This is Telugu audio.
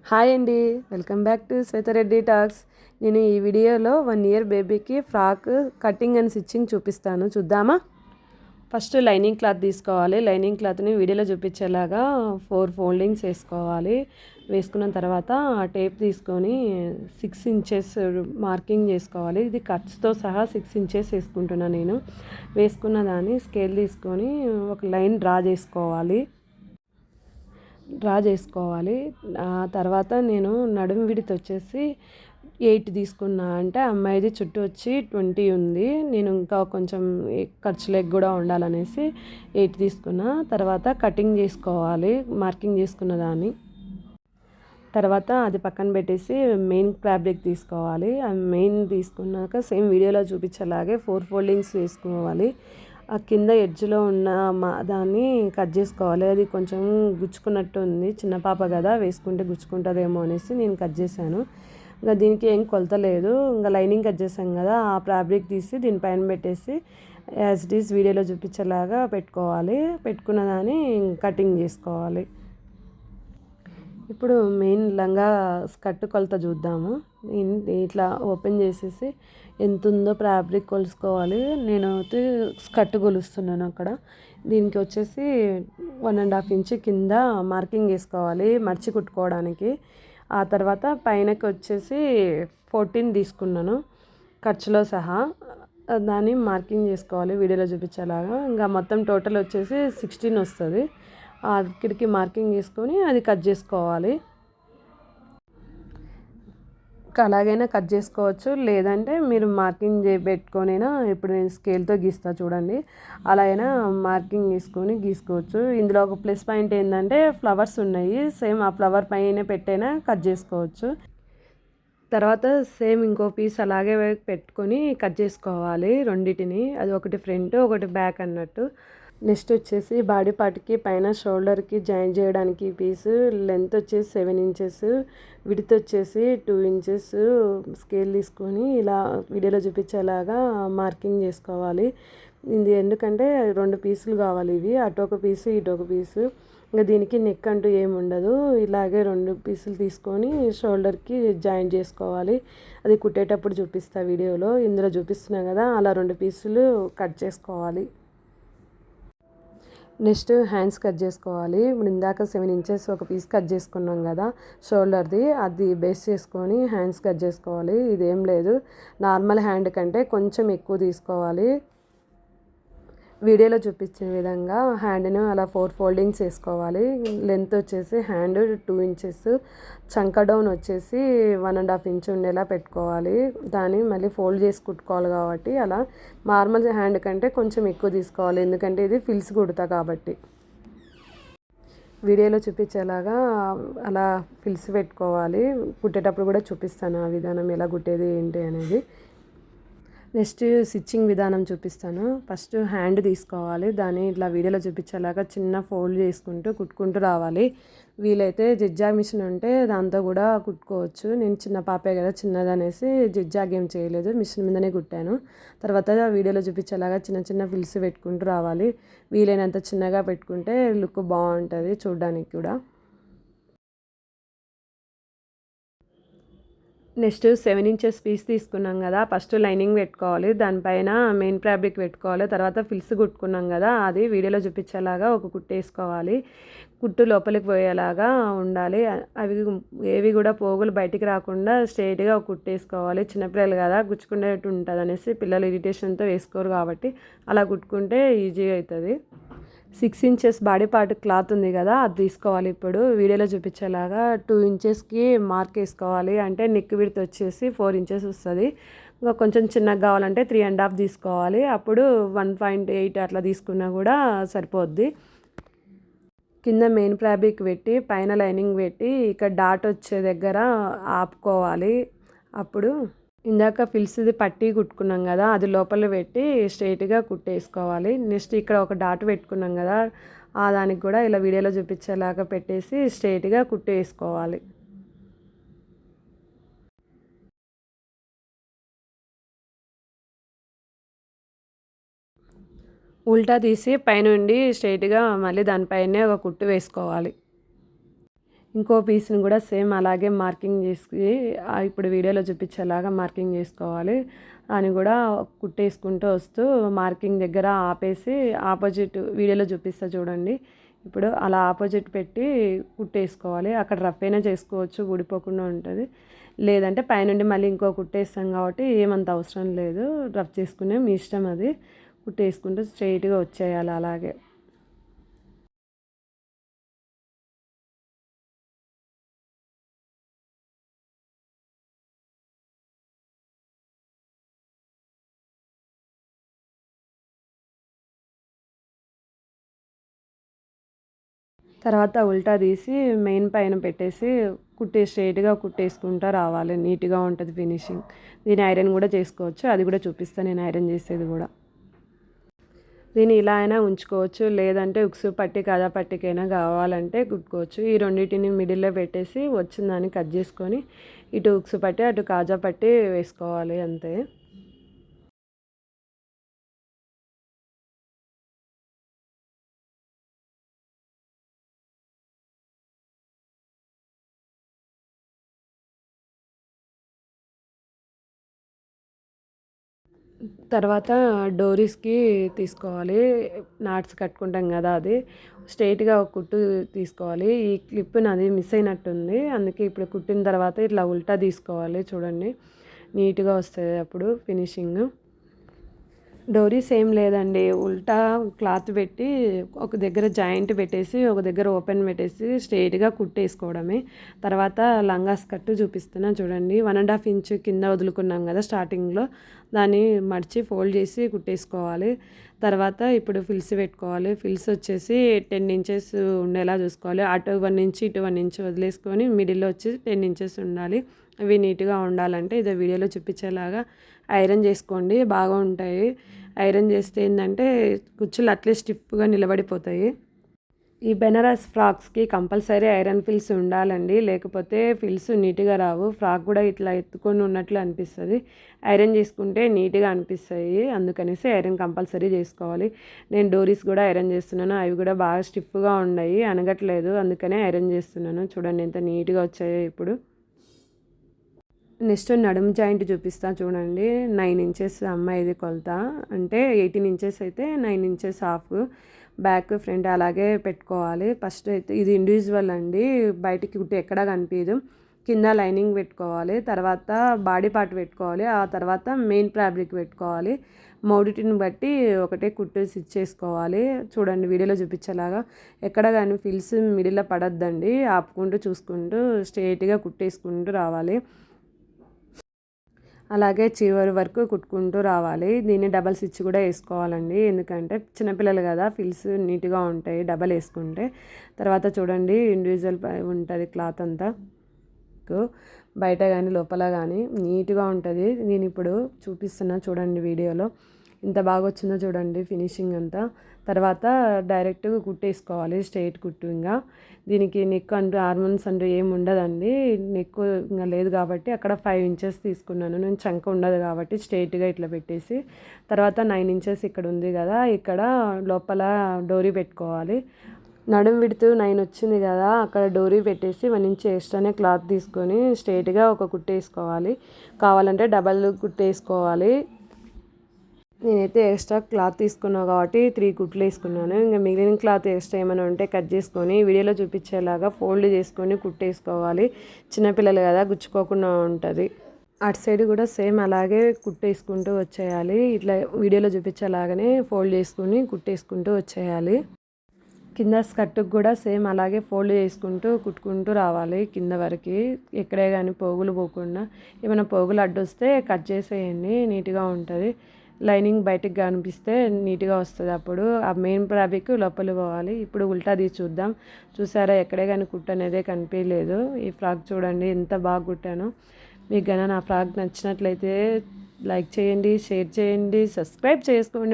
హాయ్ అండి, welcome back to Swetha Reddy talks. నేను ఈ వీడియోలో 1 ఇయర్ బేబీకి ఫ్రాక్ కటింగ్ అండ్ స్టిచ్చింగ్ చూపిస్తాను, చూద్దామా. ఫస్ట్ లైనింగ్ క్లాత్ తీసుకోవాలి. లైనింగ్ క్లాత్ని వీడియోలో చూపించేలాగా 4 ఫోల్డింగ్స్ వేసుకోవాలి. వేసుకున్న తర్వాత టేప్ తీసుకొని 6 ఇంచెస్ మార్కింగ్ చేసుకోవాలి. ఇది కట్స్తో సహా 6 ఇంచెస్ వేసుకుంటున్నాను నేను. వేసుకున్న దాన్ని స్కేల్ తీసుకొని ఒక లైన్ డ్రా చేసుకోవాలి. ఆ తర్వాత నేను నడుము విడత్ వచ్చేసి 8 తీసుకున్నా. అంటే అమ్మాయిది చుట్టూ వచ్చి 20 ఉంది. నేను ఇంకా కొంచెం ఖర్చులకు కూడా ఉండాలనేసి 8 తీసుకున్నా. తర్వాత కటింగ్ చేసుకోవాలి మార్కింగ్ చేసుకున్న దాన్ని. తర్వాత అది పక్కన పెట్టేసి మెయిన్ ఫ్యాబ్రిక్ తీసుకోవాలి. ఆ మెయిన్ తీసుకున్నాక సేమ్ వీడియోలో చూపించేలాగే 4 ఫోల్డింగ్స్ వేసుకోవాలి. ఆ కింద ఎడ్జ్లో ఉన్న దాన్ని కట్ చేసుకోవాలి. అది కొంచెం గుచ్చుకున్నట్టు ఉంది, చిన్న పాప కదా, వేసుకుంటే గుచ్చుకుంటుందేమో అనేసి నేను కట్ చేశాను. ఇంకా దీనికి ఏం కొలత లేదు. ఇంకా లైనింగ్ కట్ చేసాం కదా, ఆ ఫ్యాబ్రిక్ తీసి దీనిపైన పెట్టేసి యాజ్ ఇట్ ఈస్ వీడియోలో చూపించేలాగా పెట్టుకోవాలి. పెట్టుకున్న దాన్ని కటింగ్ చేసుకోవాలి. ఇప్పుడు మెయిన్ లంగా స్కర్ట్ కొలత చూద్దాము. ఇట్లా ఓపెన్ చేసేసి ఎంత ఉందో ఫ్యాబ్రిక్ కొలుసుకోవాలి. నేను స్కర్ట్ కొలుస్తున్నాను అక్కడ. దీనికి వచ్చేసి 1.5 ఇంచ్ కింద మార్కింగ్ వేసుకోవాలి మర్చి కుట్టుకోవడానికి. ఆ తర్వాత పైనకి వచ్చేసి 14 తీసుకున్నాను ఖర్చులో సహా. దాన్ని మార్కింగ్ చేసుకోవాలి వీడియోలో చూపించేలాగా. ఇంకా మొత్తం టోటల్ వచ్చేసి 16 వస్తుంది. అక్కడికి మార్కింగ్ చేసుకొని అది కట్ చేసుకోవాలి. అలాగైనా కట్ చేసుకోవచ్చు, లేదంటే మీరు మార్కింగ్ పెట్టుకొనైనా, ఇప్పుడు నేను స్కేల్తో గీస్తా చూడండి, అలా అయినా మార్కింగ్ తీసుకొని గీసుకోవచ్చు. ఇందులో ఒక ప్లస్ పాయింట్ ఏంటంటే ఫ్లవర్స్ ఉన్నాయి, సేమ్ ఆ ఫ్లవర్ పైన పెట్టైనా కట్ చేసుకోవచ్చు. తర్వాత సేమ్ ఇంకో పీస్ అలాగే పెట్టుకొని కట్ చేసుకోవాలి రెండింటిని. అది ఒకటి ఫ్రంట్ ఒకటి బ్యాక్ అన్నట్టు. నెక్స్ట్ వచ్చేసి బాడీ పార్ట్కి పైన షోల్డర్కి జాయిన్ చేయడానికి పీసు లెంత్ వచ్చేసి 7 ఇంచెస్, విడ్త్ వచ్చేసి 2 ఇంచెస్ స్కేల్ తీసుకొని ఇలా వీడియోలో చూపించేలాగా మార్కింగ్ చేసుకోవాలి. ఇది ఎందుకంటే 2 పీసులు కావాలి ఇవి, అటు ఒక పీసు ఇటు ఒక పీసు. ఇంకా దీనికి నెక్ అంటూ ఏమి ఉండదు. ఇలాగే 2 పీసులు తీసుకొని షోల్డర్కి జాయిన్ చేసుకోవాలి. అది కుట్టేటప్పుడు చూపిస్తా వీడియోలో. ఇందులో చూపిస్తున్నా కదా, అలా 2 పీసులు కట్ చేసుకోవాలి. నెక్స్ట్ హ్యాండ్స్ కట్ చేసుకోవాలి. ఇప్పుడు ఇందాక 7 ఇంచెస్ ఒక పీస్ కట్ చేసుకున్నాం కదా షోల్డర్ది, అది బేస్ చేసుకొని హ్యాండ్స్ కట్ చేసుకోవాలి. ఇదేం లేదు, నార్మల్ హ్యాండ్ కంటే కొంచెం ఎక్కువ తీసుకోవాలి. వీడియోలో చూపించిన విధంగా హ్యాండ్ను అలా 4 ఫోల్డింగ్స్ వేసుకోవాలి. లెంత్ వచ్చేసి హ్యాండ్ 2 ఇంచెస్, చంక డౌన్ వచ్చేసి 1.5 ఇంచ్ ఉండేలా పెట్టుకోవాలి. దాన్ని మళ్ళీ ఫోల్డ్ చేసి కుట్టుకోవాలి కాబట్టి అలా నార్మల్ హ్యాండ్ కంటే కొంచెం ఎక్కువ తీసుకోవాలి, ఎందుకంటే ఇది ఫిల్స్ కుడతా కాబట్టి. వీడియోలో చూపించేలాగా అలా ఫిల్స్ పెట్టుకోవాలి. కుట్టేటప్పుడు కూడా చూపిస్తాను ఆ విధానం ఎలా కుట్టేది ఏంటి అనేది. నెక్స్ట్ స్టిచ్చింగ్ విధానం చూపిస్తాను. ఫస్ట్ హ్యాండ్ తీసుకోవాలి, దాన్ని ఇట్లా వీడియోలో చూపించేలాగా చిన్న ఫోల్డ్ చేసుకుంటూ కుట్టుకుంటూ రావాలి. వీలైతే జిగ్జాగ్ మిషన్ ఉంటే దాంతో కూడా కుట్టుకోవచ్చు. నేను చిన్న పాపే కదా, చిన్నదనేసి జిగ్జాగ్ ఏం చేయలేదు, మిషన్ మీదనే కుట్టాను. తర్వాత వీడియోలో చూపించేలాగా చిన్న చిన్న ఫిల్స్ పెట్టుకుంటూ రావాలి. వీలైనంత చిన్నగా పెట్టుకుంటే లుక్ బాగుంటుంది చూడడానికి కూడా. నెక్స్ట్ 7 ఇంచెస్ పీస్ తీసుకున్నాం కదా, ఫస్ట్ లైనింగ్ పెట్టుకోవాలి, దానిపైన మెయిన్ ఫ్యాబ్రిక్ పెట్టుకోవాలి. తర్వాత ఫిల్స్ కుట్టుకున్నాం కదా, అది వీడియోలో చూపించేలాగా ఒక కుట్టు వేసుకోవాలి. కుట్టు లోపలికి పోయేలాగా ఉండాలి. అవి ఏవి కూడా పోగులు బయటికి రాకుండా స్ట్రైట్గా ఒక కుట్టు వేసుకోవాలి. చిన్నపిల్లలు కదా, గుచ్చుకునేట్టు ఉంటుంది అనేసి పిల్లలు ఇరిటేషన్తో వేసుకోరు కాబట్టి అలా కుట్టుకుంటే ఈజీగా అవుతుంది. 6 ఇంచెస్ బాడీ పార్ట్ క్లాత్ ఉంది కదా, అది తీసుకోవాలి. ఇప్పుడు వీడియోలో చూపించేలాగా 2 ఇంచెస్కి మార్క్ వేసుకోవాలి. అంటే నెక్ విడ్త్ వచ్చేసి 4 ఇంచెస్ వస్తుంది. ఇంకా కొంచెం చిన్నగా కావాలంటే 3.5 తీసుకోవాలి. అప్పుడు 1.8 అట్లా తీసుకున్నా కూడా సరిపోద్ది. కింద మెయిన్ ఫ్యాబ్రిక్ పెట్టి పైన లైనింగ్ పెట్టి ఇక్కడ డాట్ వచ్చే దగ్గర ఆపుకోవాలి. అప్పుడు ఇందాక ఫిల్స్ది పట్టి కుట్టుకున్నాం కదా, అది లోపల పెట్టి స్ట్రైట్గా కుట్టేసుకోవాలి. నెక్స్ట్ ఇక్కడ ఒక డాట్ పెట్టుకున్నాం కదా, ఆ దానికి కూడా ఇలా వీడియోలో చూపించేలాగా పెట్టేసి స్ట్రైట్గా కుట్టేసుకోవాలి. ఉల్టా తీసి పైనుండి స్ట్రైట్గా మళ్ళీ దానిపైనే ఒక కుట్టు వేసుకోవాలి. ఇంకో పీస్ని కూడా సేమ్ అలాగే మార్కింగ్ చేసి ఇప్పుడు వీడియోలో చూపించేలాగా మార్కింగ్ చేసుకోవాలి. అని కూడా కుట్టేసుకుంటూ వస్తూ మార్కింగ్ దగ్గర ఆపేసి ఆపోజిట్ వీడియోలో చూపిస్తా చూడండి. ఇప్పుడు అలా ఆపోజిట్ పెట్టి కుట్టేసుకోవాలి. అక్కడ రఫ్ అయినా చేసుకోవచ్చు, ఊడిపోకుండా ఉంటుంది. లేదంటే పైనుండి మళ్ళీ ఇంకో కుట్టేస్తాం కాబట్టి ఏమంత అవసరం లేదు, రఫ్ చేసుకునే మీ ఇష్టం. అది కుట్టేసుకుంటూ స్ట్రైట్గా వచ్చేయాలి అలాగే. తర్వాత ఉల్టా తీసి మెయిన్ పైన పెట్టేసి స్ట్రైట్గా కుట్టేసుకుంటూ రావాలి. నీట్గా ఉంటుంది ఫినిషింగ్. దీని ఐరన్ కూడా చేసుకోవచ్చు, అది కూడా చూపిస్తాను నేను ఐరన్ చేసేది కూడా. దీన్ని ఇలా అయినా ఉంచుకోవచ్చు, లేదంటే ఉక్సు పట్టి కాజా పట్టికైనా కావాలంటే కుట్టుకోవచ్చు. ఈ రెండింటిని మిడిల్లో పెట్టేసి వచ్చిన దాన్ని కట్ చేసుకొని ఇటు ఉక్సు పట్టి అటు కాజా పట్టి వేసుకోవాలి అంతే. తర్వాత డోరీస్కి తీసుకోవాలి. నాట్స్ కట్టుకుంటాం కదా, అది స్ట్రైట్గా ఒక కుట్టు తీసుకోవాలి. ఈ క్లిప్ నాది మిస్ అయినట్టుంది, అందుకే ఇప్పుడు కుట్టిన తర్వాత ఇట్లా ఉల్టా తీసుకోవాలి. చూడండి నీట్గా వస్తుంది అప్పుడు ఫినిషింగ్. డోరీస్ ఏం లేదండి, ఉల్టా క్లాత్ పెట్టి ఒక దగ్గర జాయింట్ పెట్టేసి ఒక దగ్గర ఓపెన్ పెట్టేసి స్ట్రైట్గా కుట్టేసుకోవడమే. తర్వాత లంగా స్కర్ట్ చూపిస్తున్నా చూడండి. 1.5 ఇంచ్ కింద వదులుకున్నాం కదా స్టార్టింగ్లో, దాన్ని మడిచి ఫోల్డ్ చేసి కుట్టేసుకోవాలి. తర్వాత ఇప్పుడు ఫిల్స్ పెట్టుకోవాలి. ఫిల్స్ వచ్చేసి 10 ఇంచెస్ ఉండేలా చూసుకోవాలి. అటు 1 ఇంచ్ ఇటు 1 ఇంచ్ వదిలేసుకొని మిడిల్లో వచ్చి 10 ఇంచెస్ ఉండాలి. అవి నీట్గా ఉండాలంటే ఇదే వీడియోలో చూపించేలాగా ఐరన్ చేసుకోండి, బాగా ఉంటాయి. ఐరన్ చేస్తే ఏంటంటే కుచ్చులు అట్లే స్టిఫ్గా నిలబడిపోతాయి. ఈ బెనారస్ ఫ్రాక్స్కి కంపల్సరీ ఐరన్ ఫిల్స్ ఉండాలండి, లేకపోతే ఫిల్స్ నీట్గా రావు. ఫ్రాక్ కూడా ఇట్లా ఎత్తుకొని ఉన్నట్లు అనిపిస్తుంది, ఐరన్ చేసుకుంటే నీట్గా అనిపిస్తాయి. అందుకనేసి ఐరన్ కంపల్సరీ చేసుకోవాలి. నేను డోరీస్ కూడా ఐరన్ చేస్తున్నాను, అవి కూడా బాగా స్టిఫ్గా ఉన్నాయి, అనగట్లేదు, అందుకనే ఐరన్ చేస్తున్నాను. చూడండి ఎంత నీట్గా వచ్చాయో ఇప్పుడు. నెక్స్ట్ నడుము జాయింట్ చూపిస్తా చూడండి. 9 ఇంచెస్ అమ్మాయిది కొలత, అంటే 18 ఇంచెస్ అయితే 9 ఇంచెస్ హాఫ్. బ్యాక్ ఫ్రంట్ అలాగే పెట్టుకోవాలి. ఫస్ట్ అయితే ఇది ఇండివిజువల్ అండి, బయటికి కుట్టి ఎక్కడా కనిపించదు. కింద లైనింగ్ పెట్టుకోవాలి, తర్వాత బాడీ పార్ట్ పెట్టుకోవాలి, ఆ తర్వాత మెయిన్ ఫ్యాబ్రిక్ పెట్టుకోవాలి. మౌడిటిని బట్టి ఒకటే కుట్టు స్టిచ్ చేసుకోవాలి. చూడండి వీడియోలో చూపించేలాగా ఎక్కడ కానీ ఫిల్స్ మిడిల్లో పడద్దండి, ఆపుకుంటూ చూసుకుంటూ స్ట్రైట్గా కుట్టేసుకుంటూ రావాలి. అలాగే చివరి వరకు కుట్టుకుంటూ రావాలి. దీన్ని డబల్ స్టిచ్ కూడా వేసుకోవాలండి, ఎందుకంటే చిన్నపిల్లలు కదా, ఫిల్స్ నీట్గా ఉంటాయి డబల్ వేసుకుంటే. తర్వాత చూడండి ఇండివిజువల్ ఉంటుంది క్లాత్ అంతా, బయట కానీ లోపల కానీ నీట్గా ఉంటుంది. నేను ఇప్పుడు చూపిస్తున్నా చూడండి వీడియోలో, ఇంత బాగా వచ్చిందో చూడండి ఫినిషింగ్ అంతా. తర్వాత డైరెక్ట్గా కుట్టేసుకోవాలి, స్ట్రైట్ కుట్టు. ఇంకా దీనికి నెక్ అంటూ హార్మోన్స్ అంటూ ఏమి ఉండదండి, నెక్ ఇంకా లేదు కాబట్టి అక్కడ 5 ఇంచెస్ తీసుకున్నాను నేను, చంక ఉండదు కాబట్టి స్ట్రైట్గా ఇట్లా పెట్టేసి. తర్వాత 9 ఇంచెస్ ఇక్కడ ఉంది కదా, ఇక్కడ లోపల డోరీ పెట్టుకోవాలి. నడుము విడుతూ 9 వచ్చింది కదా, అక్కడ డోరీ పెట్టేసి 1 ఇంచ్ ఎక్స్ట్రానే క్లాత్ తీసుకొని స్ట్రైట్గా ఒక కుట్టేసుకోవాలి. కావాలంటే డబల్ కుట్టేసుకోవాలి. నేనైతే ఎక్స్ట్రా క్లాత్ తీసుకున్నాను కాబట్టి 3 కుట్లు వేసుకున్నాను. ఇంకా మిగిలిన క్లాత్ ఎక్స్ట్రా ఏమైనా ఉంటే కట్ చేసుకొని వీడియోలో చూపించేలాగా ఫోల్డ్ చేసుకొని కుట్టేసుకోవాలి. చిన్నపిల్లలు కదా, గుచ్చుకోకుండా ఉంటుంది. అటు సైడ్ కూడా సేమ్ అలాగే కుట్టేసుకుంటూ వచ్చేయాలి. ఇట్లా వీడియోలో చూపించేలాగానే ఫోల్డ్ చేసుకుని కుట్టేసుకుంటూ వచ్చేయాలి. కింద స్కర్ట్కి కూడా సేమ్ అలాగే ఫోల్డ్ చేసుకుంటూ కుట్టుకుంటూ రావాలి కింద వరకు, ఎక్కడే కానీ పోగులు పోకుండా. ఏమైనా పోగులు అడ్డొస్తే కట్ చేసేయండి, నీట్గా ఉంటుంది. లైనింగ్ బయటకు కనిపిస్తే నీట్గా వస్తుంది. అప్పుడు ఆ మెయిన్ ఫ్యాబ్రిక్ లోపల పోవాలి. ఇప్పుడు ఉల్టా తీసి చూద్దాం. చూసారా, ఎక్కడే కానీ కుట్టు అనేదే కనిపించలేదు. ఈ ఫ్రాక్ చూడండి ఎంత బాగా కుట్టాను. మీకు కనుక నా ఫ్రాక్ నచ్చినట్లయితే లైక్ చేయండి, షేర్ చేయండి, సబ్స్క్రైబ్ చేసుకోండి.